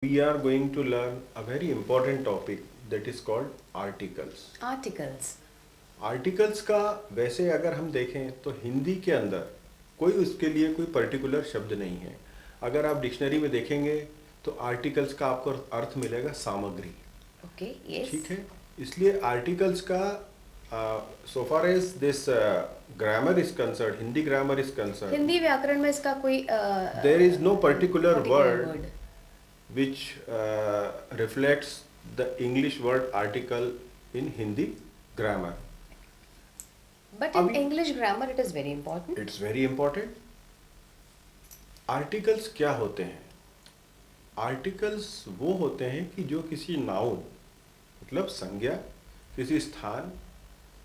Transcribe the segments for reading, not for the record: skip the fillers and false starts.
We are going to learn a very important topic that is called articles. Articles. Articles का वैसे अगर हम देखें तो हिंदी के अंदर कोई उसके लिए कोई पर्टिकुलर शब्द नहीं है। अगर आप डिक्शनरी में देखेंगे तो आर्टिकल्स का आपको अर्थ मिलेगा सामग्री। Okay, yes. ठीक है, इसलिए आर्टिकल्स का so far as this grammar is concerned, Hindi grammar is concerned, Hindi व्याकरण में इसका कोई there is no particular word word। which reflects the English word article in Hindi grammar. But in अभी English grammar it is very important. It's very important. Articles क्या होते हैं? Articles वो होते हैं कि जो किसी नाउन मतलब संज्ञा, किसी स्थान,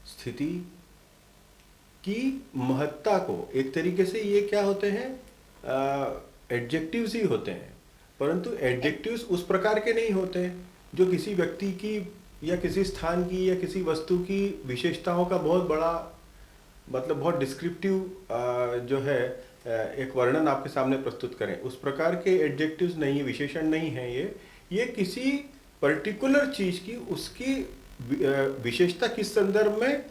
स्थिति की महत्ता को, एक तरीके से ये क्या होते हैं, एडजेक्टिव्स ही होते हैं, परंतु एडजेक्टिव्स उस प्रकार के नहीं होते हैं जो किसी व्यक्ति की या किसी स्थान की या किसी वस्तु की विशेषताओं का बहुत बड़ा मतलब बहुत डिस्क्रिप्टिव जो है एक वर्णन आपके सामने प्रस्तुत करें। उस प्रकार के एडजेक्टिव्स नहीं, विशेषण नहीं है ये किसी पर्टिकुलर चीज की उसकी विशेषता किस संदर्भ में,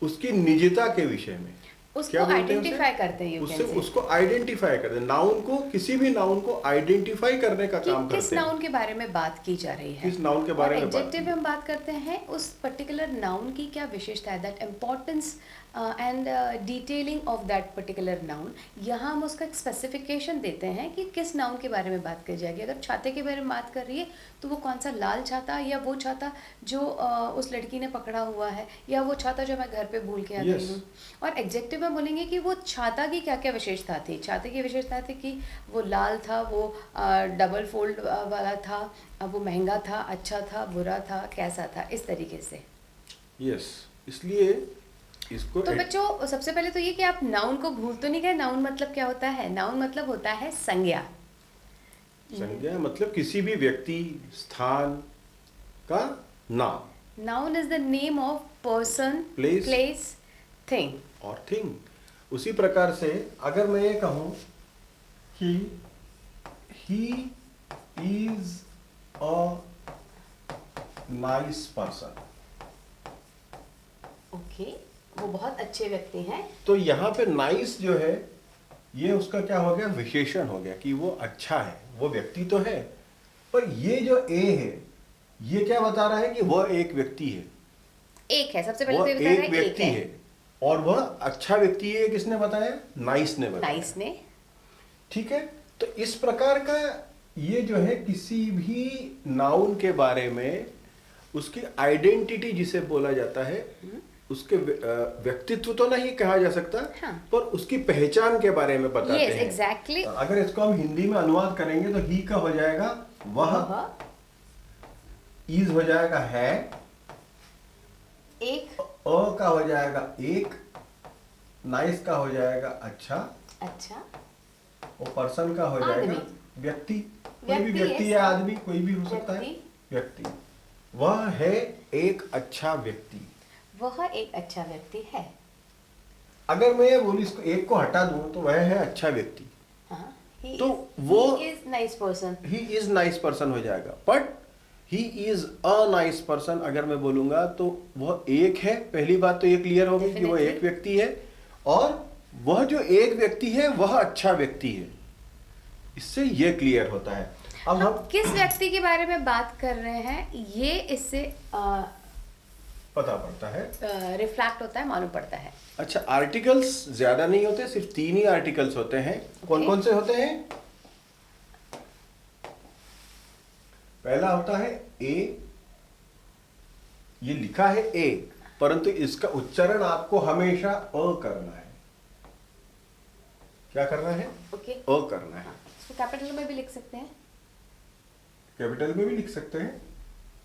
उसकी निजता के विषय में उसको आइडेंटिफाई करते हैं। उससे उसको आइडेंटिफाई करते हैं। नाउन को, किसी भी नाउन को आइडेंटिफाई करने का काम करते हैं। किस नाउन के बारे में बात की जा रही है, किस नाउन के बारे में एडजेक्टिव में हम बात करते हैं उस पर्टिकुलर नाउन की क्या विशेषता है, that importance and detailing of that particular noun. यहाँ हम उसका एक स्पेसिफिकेशन देते हैं कि किस नाउन के बारे में बात की जाएगी। अगर छाते के बारे में बात कर रही है तो वो कौन सा लाल छाता या वो छाता जो उस लड़की ने पकड़ा हुआ है, या वो छाता जो मैं घर पे भूल के आ गई हूँ। और एग्जेक्टिव में बोलेंगे कि वो छाता की क्या क्या विशेषता थी। छाते की विशेषता थी कि वो लाल था, वो डबल फोल्ड वाला था, वो महंगा था, अच्छा था, बुरा था, कैसा था, इस तरीके से। यस, इसलिए इसको तो बच्चों सबसे पहले तो ये कि आप नाउन को भूल तो नहीं गए। नाउन मतलब क्या होता है? नाउन मतलब होता है संज्ञा। संज्ञा मतलब किसी भी व्यक्ति, स्थान का नाम। Noun is the name of person, place, thing और थिंग। उसी प्रकार से अगर मैं ये कहूं कि he is a nice person, okay, वो बहुत अच्छे व्यक्ति हैं, तो यहाँ पे नाइस जो है ये उसका क्या हो गया, विशेषण हो गया कि वो अच्छा है, वो व्यक्ति तो है, पर ये जो ए है ये क्या बता रहा है कि वह एक व्यक्ति है। एक है, सबसे पहले वो तो ये बता रहा एक है व्यक्ति है और वह अच्छा व्यक्ति है। किसने बताया? नाइस ने बताया। नाइस ने। ठीक है, तो इस प्रकार का ये जो है किसी भी नाउन के बारे में उसकी आइडेंटिटी जिसे बोला जाता है, उसके व्यक्तित्व तो नहीं कहा जा सकता, हाँ। पर उसकी पहचान के बारे में बताते yes, हैं। exactly. अगर इसको हम हिंदी में अनुवाद करेंगे तो ही का हो जाएगा वह, इज हो जाएगा है, एक, अ का हो जाएगा एक, नाइस का हो जाएगा अच्छा, अच्छा, और पर्सन का हो जाएगा व्यक्ति। कोई भी व्यक्ति या आदमी कोई भी हो सकता है। व्यक्ति, वह है एक अच्छा व्यक्ति। वह एक अच्छा व्यक्ति है। अगर मैं ये बोलूं इसको, एक को हटा दूं तो वह है अच्छा व्यक्ति। हाँ, तो वो is nice person, he is nice person हो जाएगा। But he is a nice person अगर मैं बोलूंगा तो वह एक है। पहली बात तो ये क्लियर होगी कि वह एक व्यक्ति है, और वह जो एक व्यक्ति है वह अच्छा व्यक्ति है। इससे ये क्लियर होता है। अब हम किस व्यक्ति के बारे में बात कर रहे हैं ये इससे पता पड़ता है, रिफ्लेक्ट होता है, मालूम पड़ता है। अच्छा, आर्टिकल्स ज्यादा नहीं होते, सिर्फ 3 ही आर्टिकल्स होते हैं। कौन कौन से होते हैं? पहला होता है ए, ये लिखा है ए, परंतु इसका उच्चारण आपको हमेशा अ करना है। क्या करना है? ओके, अ करना है। इसको कैपिटल में भी लिख सकते हैं, कैपिटल में भी लिख सकते हैं।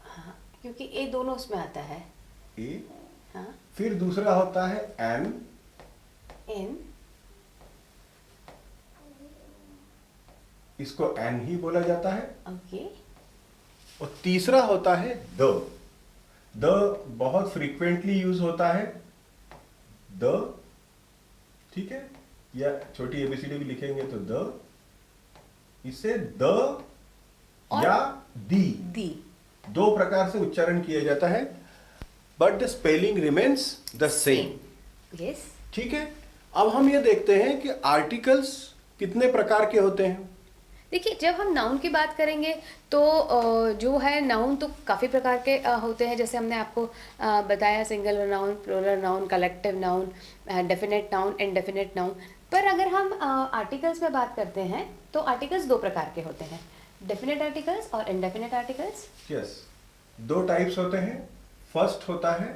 हाँ, क्योंकि ए दोनों उसमें आता है। ए, हाँ, फिर दूसरा होता है एन, एन, इसको एन ही बोला जाता है। ओके, और तीसरा होता है द। द बहुत फ्रीक्वेंटली यूज होता है, द। ठीक है, या छोटी एबीसीडी भी लिखेंगे तो द, इसे द और या दी, दी। दो प्रकार से उच्चारण किया जाता है, but the spelling remains the same. Yes. ठीक है, अब हम ये देखते हैं कि आर्टिकल्स कितने प्रकार के होते हैं। देखिए, जब हम नाउन की बात करेंगे तो जो है नाउन तो काफ़ी प्रकार के होते हैं, जैसे हमने आपको बताया, single noun, plural noun, collective noun, definite noun, indefinite noun. पर अगर हम आर्टिकल्स में बात करते हैं तो आर्टिकल्स दो प्रकार के होते हैं, डेफिनेट आर्टिकल्स और इनडेफिनेट आर्टिकल्स। यस, दो टाइप्स होते हैं। फर्स्ट होता है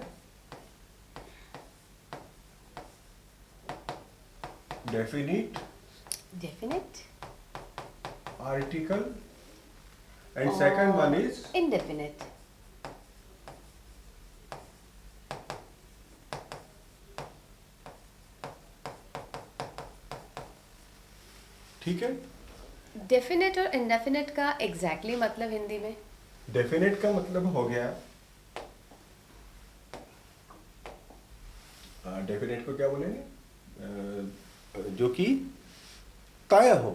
definite definite article and second one is indefinite. ठीक है। डेफिनेट और इनडेफिनेट का एग्जैक्टली मतलब हिंदी में? डेफिनेट का मतलब हो गया, डेफिनेट को क्या बोलेंगे, जो कि तय हो।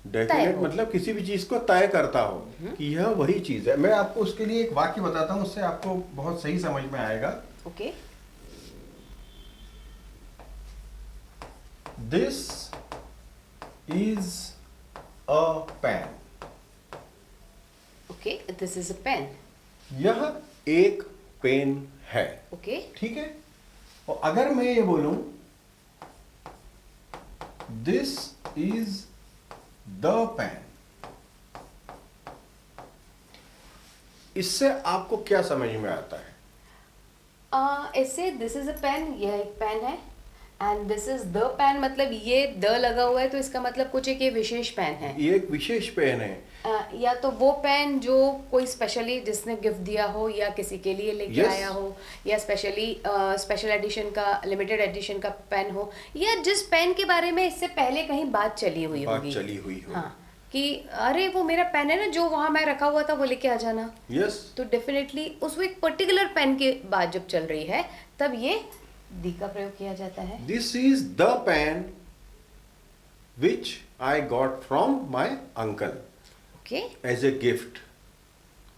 डेफिनेट हो। मतलब किसी भी चीज को तय करता हो कि यह वही चीज है। मैं आपको उसके लिए एक वाक्य बताता हूं, उससे आपको बहुत सही समझ में आएगा। Okay. This is a pen. Okay, this is a pen. यह एक पेन है। ओके। ठीक है, और अगर मैं ये बोलूं दिस इज द पेन, इससे आपको क्या समझ में आता है? इससे दिस इज अ पेन, यह एक पेन है, and this is the pen मतलब ये द लगा हुआ है तो इसका मतलब कुछ एक ये विशेष पेन है। ये एक विशेष पेन है। या तो वो पेन जो कोई स्पेशली जिसने गिफ्ट दिया हो या किसी के लिए लेके Yes. आया हो, या स्पेशली स्पेशल एडिशन का, लिमिटेड एडिशन का पेन हो, या जिस पेन के बारे में इससे पहले कहीं बात चली हुई बात होगी। चली हुई हो। हाँ, कि अरे वो मेरा पेन है ना जो वहां मैं रखा हुआ था, वो लेके आ जाना। यस, तो डेफिनेटली उस एक पर्टिकुलर पेन की बात जब चल रही है तब ये दी का प्रयोग किया जाता है। This is the pen which I got from my uncle okay. As a gift.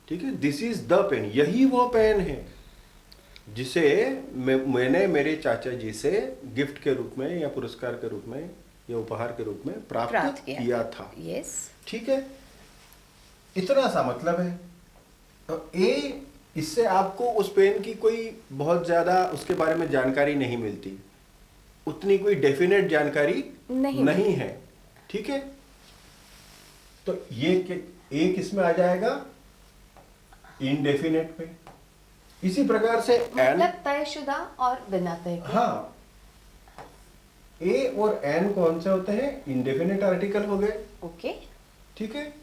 ठीक है, दिस इज द पेन, यही वो पेन है जिसे मैंने मेरे चाचा जी से गिफ्ट के रूप में या पुरस्कार के रूप में या उपहार के रूप में प्राप्त किया था। यस। ठीक है, इतना सा मतलब है। तो ए, इससे आपको उस पेन की कोई बहुत ज्यादा उसके बारे में जानकारी नहीं मिलती, उतनी कोई डेफिनेट जानकारी नहीं है। ठीक है, तो ये ए किस में आ जाएगा? इनडेफिनेट पे। इसी प्रकार से एन, मतलब तयशुदा और बिना तय के। हाँ, ए और एन कौन से होते हैं? इनडेफिनेट आर्टिकल हो गए। ओके। ठीक है,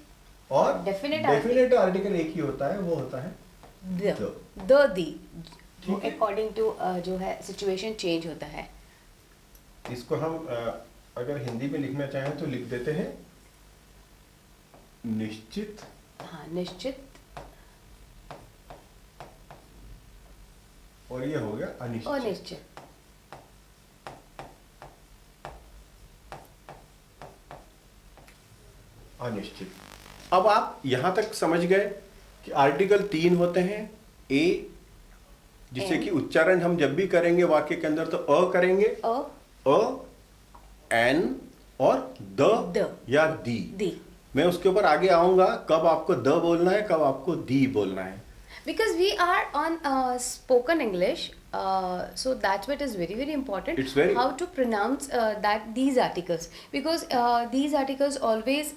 और डेफिनेट आर्टिकल एक ही होता है, वो होता है द दी, ठीक है। अकॉर्डिंग टू जो है सिचुएशन चेंज होता है। इसको हम अगर हिंदी में लिखना चाहें तो लिख देते हैं निश्चित। हाँ, निश्चित। और ये हो गया अनिश्चित। अनिश्चित। अनिश्चित। अब आप यहां तक समझ गए कि आर्टिकल 3 होते हैं। ए, जिसे N. कि उच्चारण हम जब भी करेंगे वाक्य के अंदर तो अ करेंगे, अ, एन और द या दी। मैं उसके ऊपर आगे आऊंगा कब आपको द बोलना है, कब आपको दी बोलना है। Because we are on spoken English, so that's what is very very important. It's very- how to pronounce that these articles, because these articles always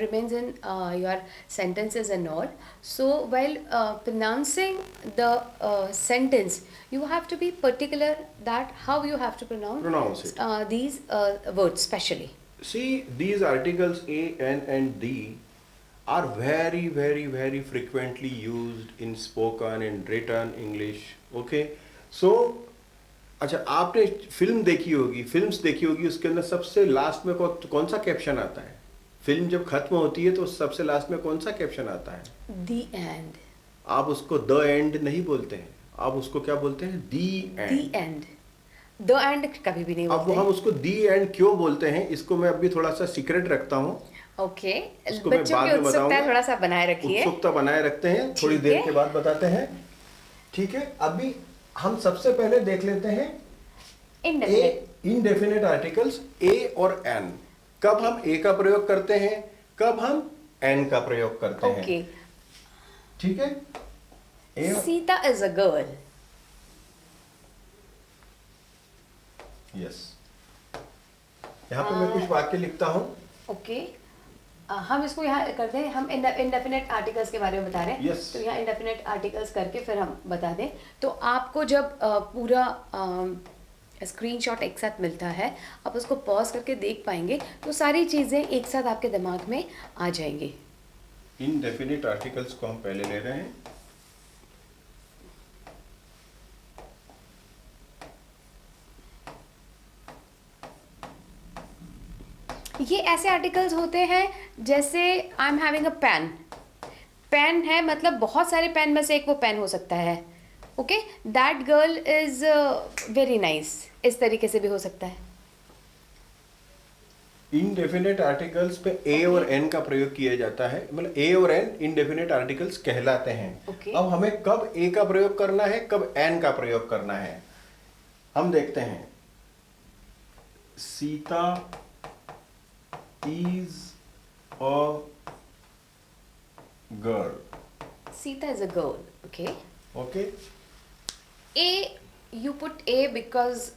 remains in your sentences and all. So while pronouncing the sentence, you have to be particular that how you have to Pronounce it. these words specially. See, these articles A, N and D are very very very frequently used in spoken and written English. Okay, so अच्छा, आपने film देखी होगी, films देखी होगी, उसके अंदर सबसे last में कौन सा कैप्शन आता है? फिल्म जब खत्म होती है तो सबसे लास्ट में कौन सा कैप्शन आता है? The end. आप उसको द एंड नहीं बोलते हैं, आप उसको क्या बोलते हैं? दी The and. end. The end कभी भी नहीं अब बोलते। हम उसको दी एंड क्यों बोलते हैं, इसको मैं अभी थोड़ा सा सीक्रेट रखता हूँ। ओके, उसको मैं बच्चों बाद की में उत्सुकता बताऊंगा। थोड़ा सा बनाए रखिए। उत्सुकता बनाए रखते हैं, थोड़ी ठीक देर है। के बाद बताते हैं। ठीक है, अभी हम सबसे पहले देख लेते हैं इनडेफिनेट। इनडेफिनेट आर्टिकल्स ए और एन। कब हम ए का प्रयोग करते हैं, कब हम एन का प्रयोग करते हैं। ओके, ठीक है, a Sita is a girl. Yes, यहां पे मैं कुछ वाक्य लिखता हूं। ओके, हम इसको यहाँ करते हैं, हम इंडेफिनेट आर्टिकल्स के बारे में बता रहे हैं। Yes. तो यहाँ इंडेफिनेट आर्टिकल्स करके फिर हम बता दें। तो आपको जब पूरा स्क्रीनशॉट एक साथ मिलता है, आप उसको पॉज करके देख पाएंगे, तो सारी चीज़ें एक साथ आपके दिमाग में आ जाएंगी। इनडेफिनिट आर्टिकल्स को हम पहले ले रहे हैं। ये ऐसे आर्टिकल्स होते हैं जैसे I am having a pen. Pen है मतलब बहुत सारे पेन में से एक वो पेन हो सकता है। Okay, that girl is very nice, इस तरीके से भी हो सकता है। इनडेफिनेट आर्टिकल्स पे ए और एन का प्रयोग किया जाता है, मतलब ए और एन इनडेफिनेट आर्टिकल्स कहलाते हैं। Okay. अब हमें कब ए का प्रयोग करना है, कब एन का प्रयोग करना है, हम देखते हैं। Sita is a girl. Sita is a girl. Okay, okay, A you put A because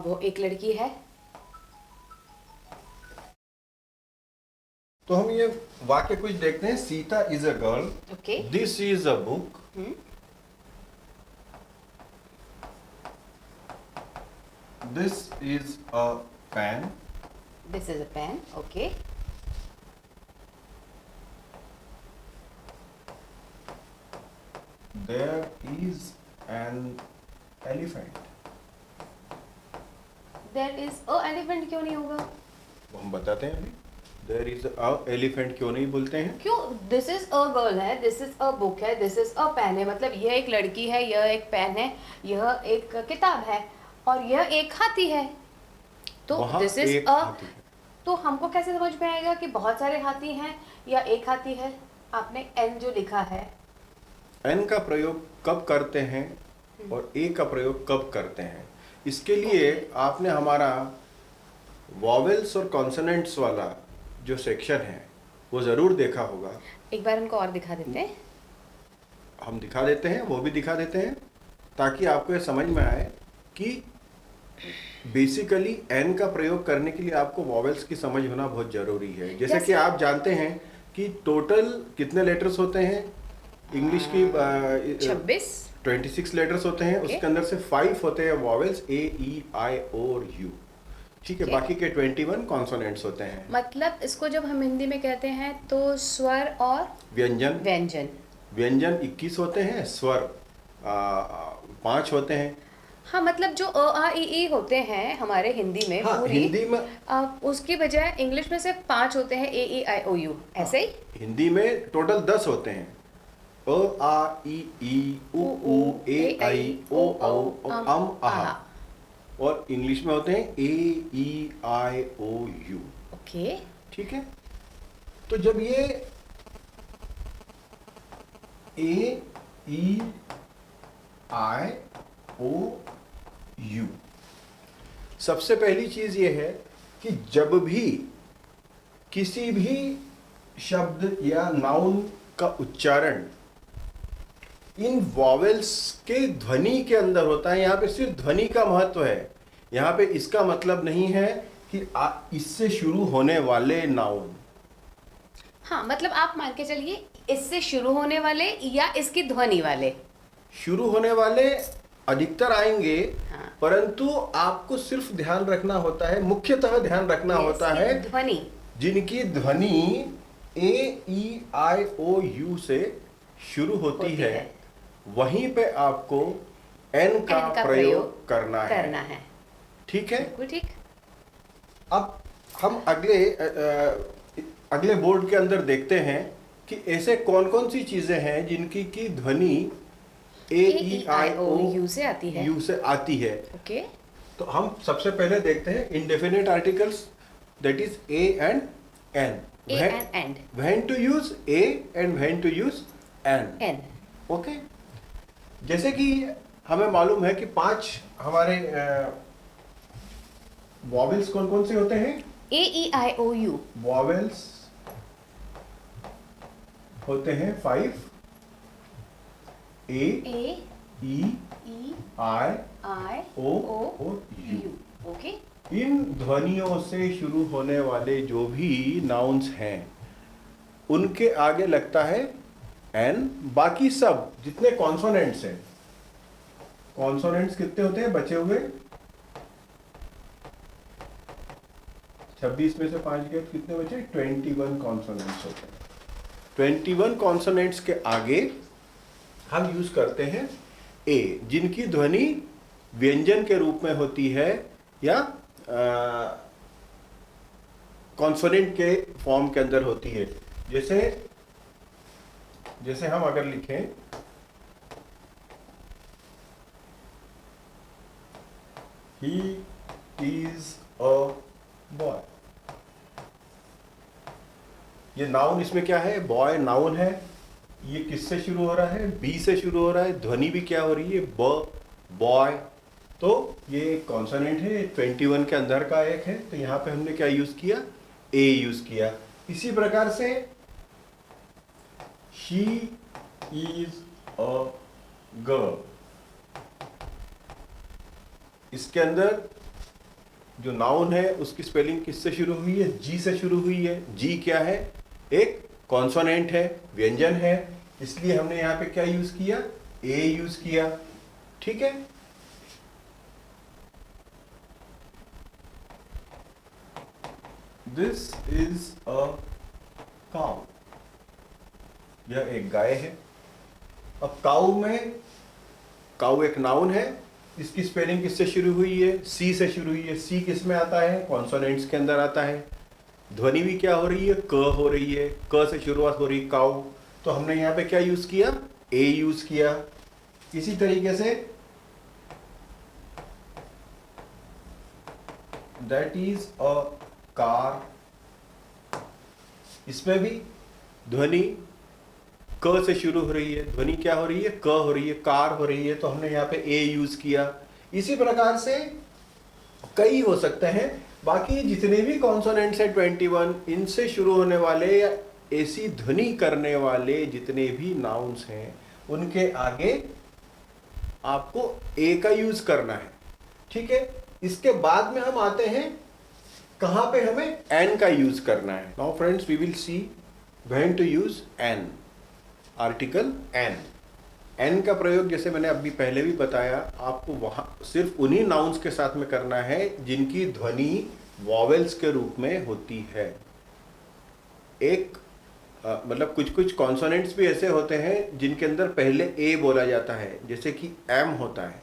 वो एक लड़की है। तो हम ये वाक्य कुछ देखते हैं। Sita is a girl, okay, this is a book, this is a pen, this is a pen. Okay, there is an elephant. There is a elephant क्यों नहीं होगा? वो हम बताते हैं अभी। देयर इज अ एलिफेंट क्यों नहीं बोलते हैं? क्यों? दिस इज अ गर्ल है, दिस इज अ बुक है, दिस इज अ पेन है, मतलब यह एक लड़की है, यह एक पेन है, यह एक किताब है, और यह एक हाथी है। तो वहाँ दिस इज एक अ, हाथी है। तो हमको कैसे समझ में आएगा कि बहुत सारे हाथी हैं या एक हाथी है? आपने एन जो लिखा है, एन का प्रयोग कब करते हैं और ए का प्रयोग कब करते हैं, इसके लिए आपने हमारा वॉवेल्स और कॉन्सोनेंट्स वाला जो सेक्शन है वो ज़रूर देखा होगा। एक बार उनको और दिखा देते हैं। हम दिखा देते हैं, वो भी दिखा देते हैं, ताकि आपको ये समझ में आए कि बेसिकली एन का प्रयोग करने के लिए आपको वॉवेल्स की समझ होना बहुत ज़रूरी है। जैसे कि आप जानते हैं कि टोटल कितने लेटर्स होते हैं इंग्लिश की? 26। 26 लेटर्स होते हैं। Okay. उसके अंदर से 5 होते हैं वॉवेल्स, ए ई आई ओ और यू। ठीक है, Okay. बाकी के 21 कॉन्सोनेंट्स होते हैं। मतलब इसको जब हम हिंदी में कहते हैं तो स्वर और व्यंजन, व्यंजन। व्यंजन 21 होते हैं, स्वर 5 होते हैं। हाँ, मतलब जो अ आ ई होते हैं हमारे हिंदी में, हाँ, पूरी हिंदी में उसकी बजाय इंग्लिश में सिर्फ 5 होते हैं, ए ई आई ओ यू, ऐसे ही। हिंदी में टोटल 10 होते हैं। अ आ ई उ ऊ ए आई ओ औ अम आहा। और इंग्लिश में होते हैं ए ई आई ओ यू। ओके, ठीक है, तो जब ये ए ई आई ओ यू, सबसे पहली चीज ये है कि जब भी किसी भी शब्द या नाउन का उच्चारण इन वॉवेल्स के ध्वनि के अंदर होता है, यहाँ पे सिर्फ ध्वनि का महत्व है। यहाँ पे इसका मतलब नहीं है कि इससे शुरू होने वाले नाउन। हाँ, मतलब आप मान के चलिए इससे शुरू होने वाले या इसकी ध्वनि वाले। शुरू होने वाले अधिकतर आएंगे, हाँ। परंतु आपको सिर्फ ध्यान रखना होता है, मुख्यतः ध्यान रखना होता है ध्वनि, जिनकी ध्वनि ए ई आई ओ यू से शुरू होती है, वहीं पे आपको एन का प्रयोग करना है। ठीक है, बिल्कुल ठीक। अब हम अगले बोर्ड के अंदर देखते हैं कि ऐसे कौन कौन सी चीजें हैं जिनकी की ध्वनि ए ई आई ओ यू से आती है। यू से आती है। ओके, तो हम सबसे पहले देखते हैं indefinite articles, that is A and an. A and and. when to use a and when to use and. N. Okay, जैसे कि हमें मालूम है कि 5 हमारे वॉवेल्स कौन कौन से होते हैं? A E I O U. Vowels होते हैं 5, A, A E, E I, I O, O U. U. Okay. इन ध्वनियों से शुरू होने वाले जो भी नाउन्स हैं उनके आगे लगता है एन। बाकी सब जितने कॉन्सोनेंट्स हैं, कॉन्सोनेंट्स कितने होते हैं बचे हुए? 26 में से 5 गए तो कितने बचे? 21 कॉन्सोनेंट्स होते हैं। 21 कॉन्सोनेंट्स के आगे हम यूज करते हैं ए, जिनकी ध्वनि व्यंजन के रूप में होती है या कॉन्सोनेंट के फॉर्म के अंदर होती है। जैसे जैसे हम अगर लिखें ही इज अ बॉय, ये नाउन इसमें क्या है? बॉय नाउन है। ये किससे शुरू हो रहा है? बी से शुरू हो रहा है। ध्वनि भी क्या हो रही है? ब, बॉय। तो ये कॉन्सोनेंट है, 21 के अंदर का एक है, तो यहाँ पे हमने क्या यूज किया? ए यूज किया। इसी प्रकार से शी इज अ गर्ल, इसके अंदर जो नाउन है उसकी स्पेलिंग किससे शुरू हुई है? जी से शुरू हुई है। जी क्या है? एक कॉन्सोनेंट है, व्यंजन है, इसलिए हमने यहां पे क्या यूज किया? ए यूज किया। ठीक है, दिस इज अ काउ, यह एक गाय है। अब काउ में, काउ एक नाउन है, इसकी स्पेलिंग किससे शुरू हुई है? सी से शुरू हुई है। सी किस में आता है? कॉन्सोनेंट्स के अंदर आता है। ध्वनि भी क्या हो रही है? क हो रही है। क से शुरुआत हो रही है, काउ। तो हमने यहाँ पे क्या यूज किया? ए यूज किया। इसी तरीके say that is a car, इसमें भी ध्वनि क से शुरू हो रही है। ध्वनि क्या हो रही है? क हो रही है, कार हो रही है, तो हमने यहाँ पे ए यूज किया। इसी प्रकार से कई हो सकते हैं। बाकी जितने भी कॉन्सोनेंट्स हैं 21, इनसे शुरू होने वाले या ऐसी ध्वनि करने वाले जितने भी नाउन्स हैं उनके आगे आपको ए का यूज करना है। ठीक है, इसके बाद में हम आते हैं कहां पे हमें एन का यूज करना है। Now friends, we will see when to use an. Article an, an का प्रयोग जैसे मैंने अभी पहले भी बताया, आपको वहां सिर्फ उन्हीं नाउन्स के साथ में करना है जिनकी ध्वनि वॉवेल्स के रूप में होती है। एक मतलब कुछ कुछ कॉन्सोनेंट्स भी ऐसे होते हैं जिनके अंदर पहले ए बोला जाता है, जैसे कि एम होता है,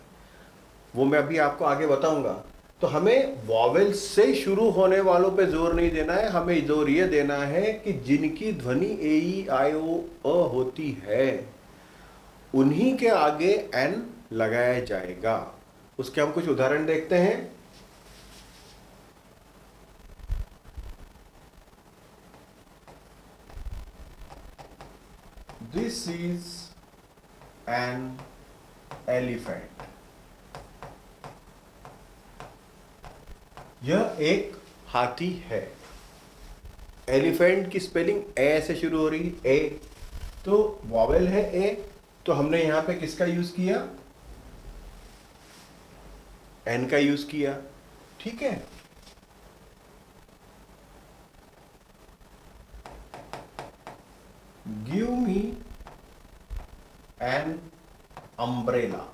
वो मैं अभी आपको आगे बताऊंगा। तो हमें वॉवेल्स से शुरू होने वालों पे जोर नहीं देना है, हमें जोर ये देना है कि जिनकी ध्वनि ए ई आई ओ अ होती है उन्हीं के आगे एन लगाया जाएगा। उसके हम कुछ उदाहरण देखते हैं। दिस इज एन एलिफेंट, यह एक हाथी है। एलिफेंट की स्पेलिंग ए से शुरू हो रही है, ए, तो वॉवेल है ए, तो हमने यहां पे किसका यूज किया? एन का यूज किया। ठीक है, गिव मी एन अम्ब्रेला,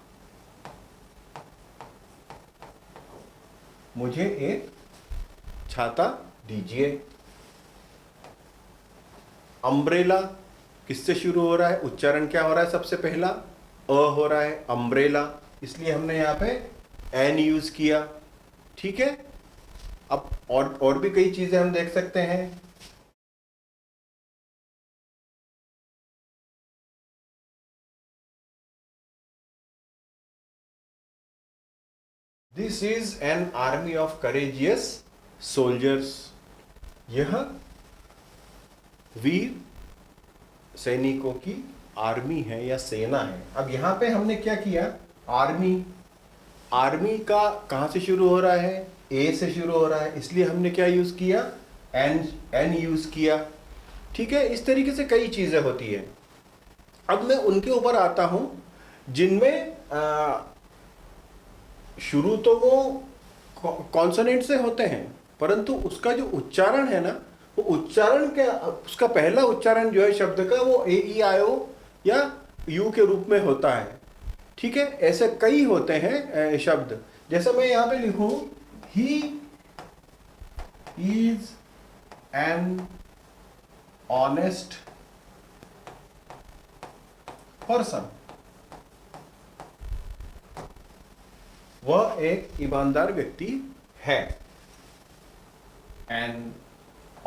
मुझे एक छाता दीजिए। अम्ब्रेला किससे शुरू हो रहा है? उच्चारण क्या हो रहा है? सबसे पहला अ हो रहा है, अम्ब्रेला, इसलिए हमने यहां पे एन यूज किया। ठीक है, अब और भी कई चीजें हम देख सकते हैं। This is an army of courageous soldiers, यह वीर सैनिकों की आर्मी है या सेना है। अब यहाँ पे हमने क्या किया, आर्मी, आर्मी का कहाँ से शुरू हो रहा है, ए से शुरू हो रहा है, इसलिए हमने क्या यूज किया, एन यूज किया। ठीक है, इस तरीके से कई चीजें होती है। अब मैं उनके ऊपर आता हूं जिनमें शुरू तो वो कॉन्सोनेंट से होते हैं, परंतु उसका जो उच्चारण है ना, वो उच्चारण के, उसका पहला उच्चारण जो है शब्द का, वो ए ई आई ओ या यू के रूप में होता है। ठीक है, ऐसे कई होते हैं शब्द। जैसे मैं यहां पे लिखूं, ही इज एन ऑनेस्ट पर्सन, वह एक ईमानदार व्यक्ति है, एन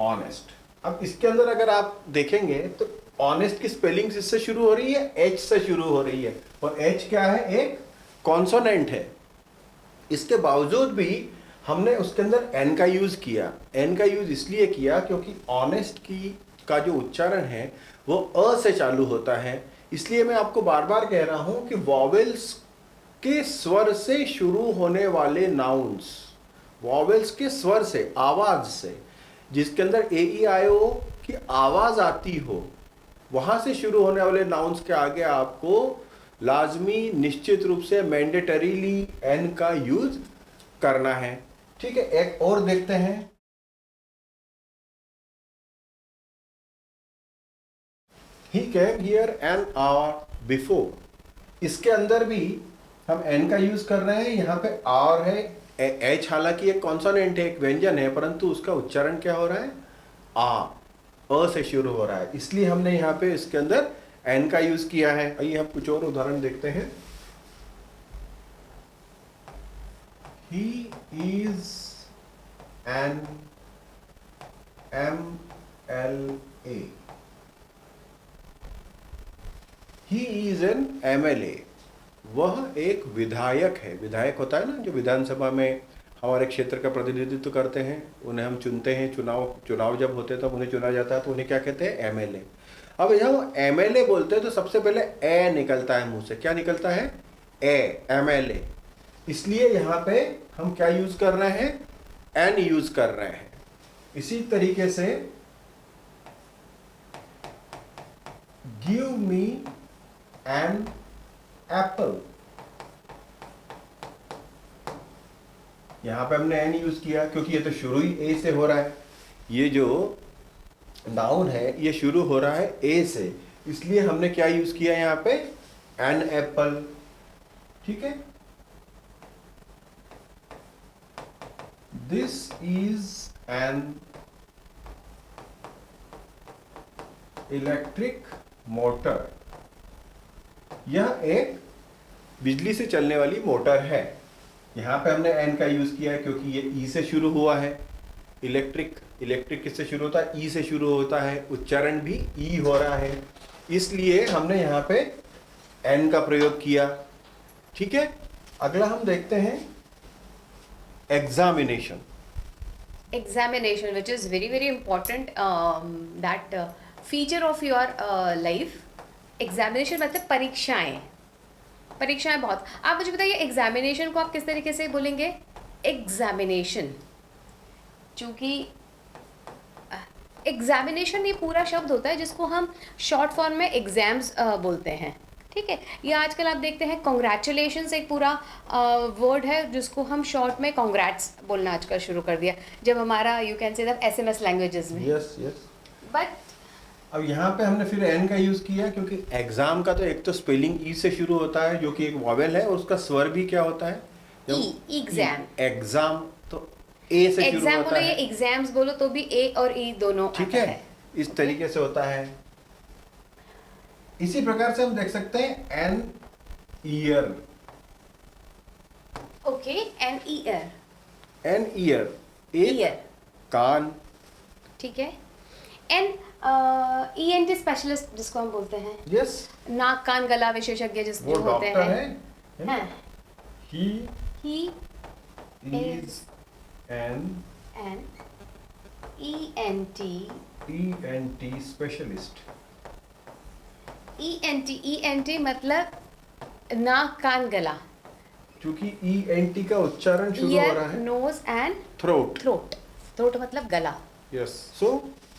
ऑनेस्ट। अब इसके अंदर अगर आप देखेंगे तो ऑनेस्ट की स्पेलिंग इससे शुरू हो रही है, एच से शुरू हो रही है, और एच क्या है, एक कॉन्सोनेंट है। इसके बावजूद भी हमने उसके अंदर एन का यूज किया। एन का यूज इसलिए किया क्योंकि ऑनेस्ट की का जो उच्चारण है वो अ से चालू होता है। इसलिए मैं आपको बार बार कह रहा हूं कि वॉवेल्स के स्वर से शुरू होने वाले नाउन्स, वॉवेल्स के स्वर से, आवाज से, जिसके अंदर ए ई आई ओ की आवाज आती हो, वहां से शुरू होने वाले नाउन्स के आगे आपको लाजमी, निश्चित रूप से, मैंडेटरीली एन का यूज करना है। ठीक है, एक और देखते हैं, he came here an hour before. इसके अंदर भी हम एन का यूज कर रहे हैं। यहाँ पे आर है, एच हालांकि एक कॉन्सोनेंट है, एक व्यंजन है, परंतु उसका उच्चारण क्या हो रहा है, अ से शुरू हो रहा है, इसलिए हमने यहाँ पे इसके अंदर एन का यूज किया है। आइए हम कुछ और उदाहरण देखते हैं। ही is N MLA, he is N MLA, वह एक विधायक है। विधायक होता है ना, जो विधानसभा में हमारे क्षेत्र का प्रतिनिधित्व करते हैं, उन्हें हम चुनते हैं, चुनाव जब होते हैं तब उन्हें चुना जाता है, तो उन्हें क्या कहते हैं, MLA। अब जब हम MLA बोलते हैं तो सबसे पहले ए निकलता है मुंह से। क्या निकलता है, ए, MLA। इसलिए यहाँ पे हम क्या यूज कर रहे हैं, एन यूज कर रहे हैं। इसी तरीके से गिव मी एन एप्पल, यहां पे हमने एन यूज किया क्योंकि ये तो शुरू ही ए से हो रहा है। ये जो नाउन है ये शुरू हो रहा है ए से, इसलिए हमने क्या यूज किया यहां पे, एन एप्पल। ठीक है, this is an electric motor, यह एक बिजली से चलने वाली मोटर है। यहां पे हमने एन का यूज किया है क्योंकि ये ई से शुरू हुआ है। इलेक्ट्रिक किससे शुरू होता है, ई से शुरू होता है, उच्चारण भी ई हो रहा है, इसलिए हमने यहाँ पे एन का प्रयोग किया। ठीक है, अगला हम देखते हैं examination. Examination, which is very very important, that feature of your life. Examination मतलब परीक्षाएं, परीक्षाएं बहुत। आप मुझे बताइए एग्जामिनेशन को आप किस तरीके से बोलेंगे, एग्जामिनेशन। चूंकि एग्जामिनेशन ये पूरा शब्द होता है जिसको हम शॉर्ट फॉर्म में एग्जाम्स बोलते हैं। ठीक है, या आजकल आप देखते हैं कॉन्ग्रेचुलेशंस एक पूरा वर्ड है जिसको हम शॉर्ट में कॉन्ग्रेट्स बोलना आजकल शुरू कर दिया, जब हमारा you can say that SMS languages में। Yes yes. बट अब यहाँ पे हमने फिर एन का यूज किया क्योंकि एग्जाम का तो एक तो स्पेलिंग ई से शुरू होता है जो कि एक वॉवेल है, और उसका स्वर भी क्या होता है, एग्जाम। एग्जाम तो ए से शुरू एग्जाम होता बोलो या है। एग्जाम्स बोलो तो भी ए और ई दोनों ठीक आता है, इस तरीके से होता है। इसी प्रकार से हम देख सकते हैं an year. Okay, an year, an year, year, कान। ठीक है। एन ENT स्पेशलिस्ट जिसको हम बोलते हैं, यस, नाक कान गला विशेषज्ञ जिस वो जो होते डॉक्टर हैं। है। हाँ, he he is an an ENT ENT specialist. ENT मतलब नाक कान गला, क्योंकि ENT का उच्चारण शुरू हो रहा ईयर है नोज एंड थ्रोट। थ्रोट मतलब गला। Yes, so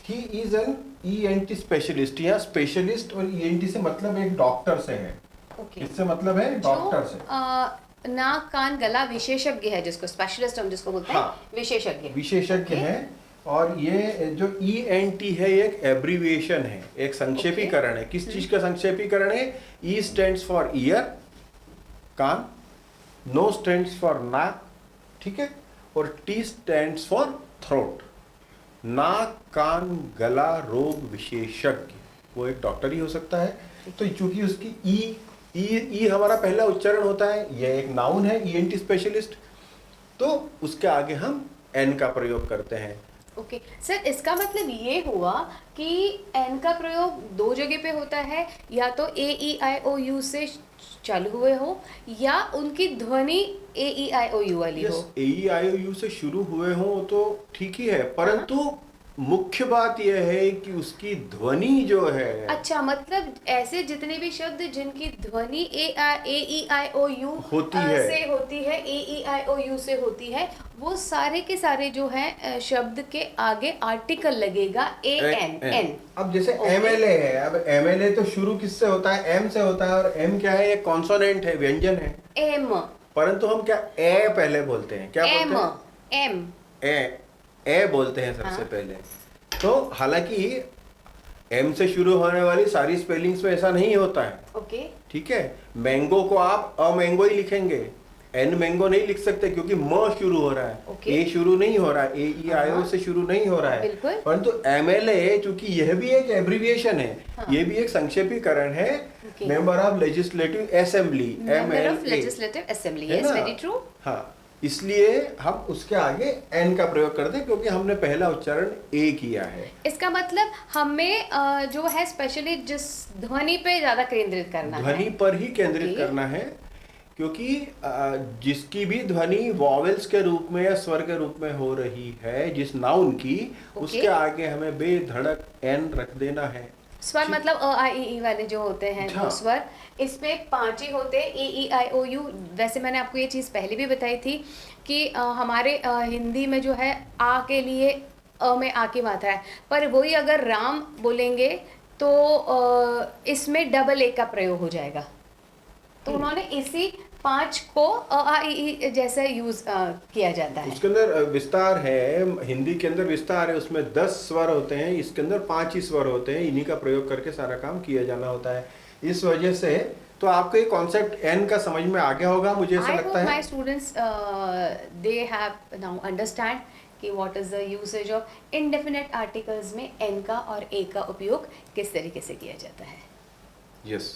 he is N ENT specialist. यहाँ स्पेशलिस्ट और ENT से मतलब एक डॉक्टर से है। ओके, इससे मतलब है डॉक्टर से। नाक कान गला विशेषज्ञ है, जिसको स्पेशलिस्ट हम जिसको बोलते हैं, हाँ, विशेषज्ञ। विशेषज्ञ Okay. है। और ये जो ENT है ये एक एब्रीविएशन है, एक संक्षेपीकरण है। किस चीज का संक्षेपीकरण है? E स्टैंड्स फॉर ईयर, कान, नो स्टैंड्स फॉर नाक, ठीक है, और T स्टैंड्स फॉर थ्रोट। नाक कान गला रोग विशेषज्ञ, वो एक डॉक्टर ही हो सकता है। तो चूंकि उसकी ई हमारा पहला उच्चारण होता है, यह एक नाउन है ENT स्पेशलिस्ट, तो उसके आगे हम एन का प्रयोग करते हैं। ओके सर, इसका मतलब ये हुआ कि एन का प्रयोग दो जगह पे होता है, या तो AEIOU से चालू हुए हो या उनकी ध्वनि AEIOU वाली हो। यस, AEIOU से शुरू हुए हों तो ठीक ही है, परंतु मुख्य बात यह है कि उसकी ध्वनि जो है, अच्छा, मतलब ऐसे जितने भी शब्द जिनकी ध्वनि AEIOU होती है, से होती है, AEIOU से होती है, वो सारे के सारे जो है शब्द के आगे आर्टिकल लगेगा AN N। अब जैसे Okay. MLA है, अब MLA तो शुरू किससे होता है? M से होता है, और M क्या है? एक कॉन्सोनेंट है, व्यंजन है। M परंतु हम क्या ए पहले बोलते हैं? क्या M बोलते हैं? M। ए बोलते हैं सबसे हाँ। पहले। तो हालांकि M से शुरू होने वाली सारी स्पेलिंग्स में ऐसा नहीं होता है, ओके ठीक है। मैंगो को आप अ मैंगो ही लिखेंगे, एन मैंगो नहीं लिख सकते, क्योंकि म शुरू हो रहा है, Okay. ए शुरू नहीं हो रहा है, AEIO हाँ। से शुरू नहीं हो रहा है। बिल्कुल। परंतु MLA चूंकि यह भी एक एब्रीविएशन है, हाँ। यह भी एक संक्षेपीकरण है, Okay. Member of legislative assembly, member of MLA, legislative assembly, है यस, ना? Very true. हाँ, इसलिए हम उसके आगे एन का प्रयोग करते हैं, क्योंकि हमने पहला उच्चारण ए किया है। इसका मतलब हमें जो है स्पेशली जिस ध्वनि पे ज्यादा केंद्रित करना है। ध्वनि पर ही केंद्रित Okay. करना है, क्योंकि जिसकी भी ध्वनि वॉवेल्स के रूप में या स्वर के रूप में हो रही है, जिस नाउन की, Okay. उसके आगे हमें बेधड़क एन रख देना है। स्वर ठीक। मतलब अ आ इ ई वाले जो होते हैं वो हाँ। स्वर, इसमें 5 ही होते हैं, AEIOU। वैसे मैंने आपको ये चीज़ पहले भी बताई थी कि हमारे हिंदी में जो है आ के लिए अ में आ की मात्रा है, पर वही अगर राम बोलेंगे तो इसमें डबल ए का प्रयोग हो जाएगा। तो उन्होंने इसी 5 को अ आ इ ई जैसे यूज किया जाता है। उसके अंदर विस्तार है, हिंदी के अंदर विस्तार है, उसमें 10 स्वर होते हैं, इसके अंदर 5 ही स्वर होते हैं, इन्हीं का प्रयोग करके सारा काम किया जाना होता है। इस वजह से तो आपको ये कॉन्सेप्ट एन का समझ में आ गया होगा, मुझे ऐसा I लगता hope है। my students they have now understand कि what is the usage of indefinite articles में n का और a का उपयोग किस तरीके से किया जाता है। यस।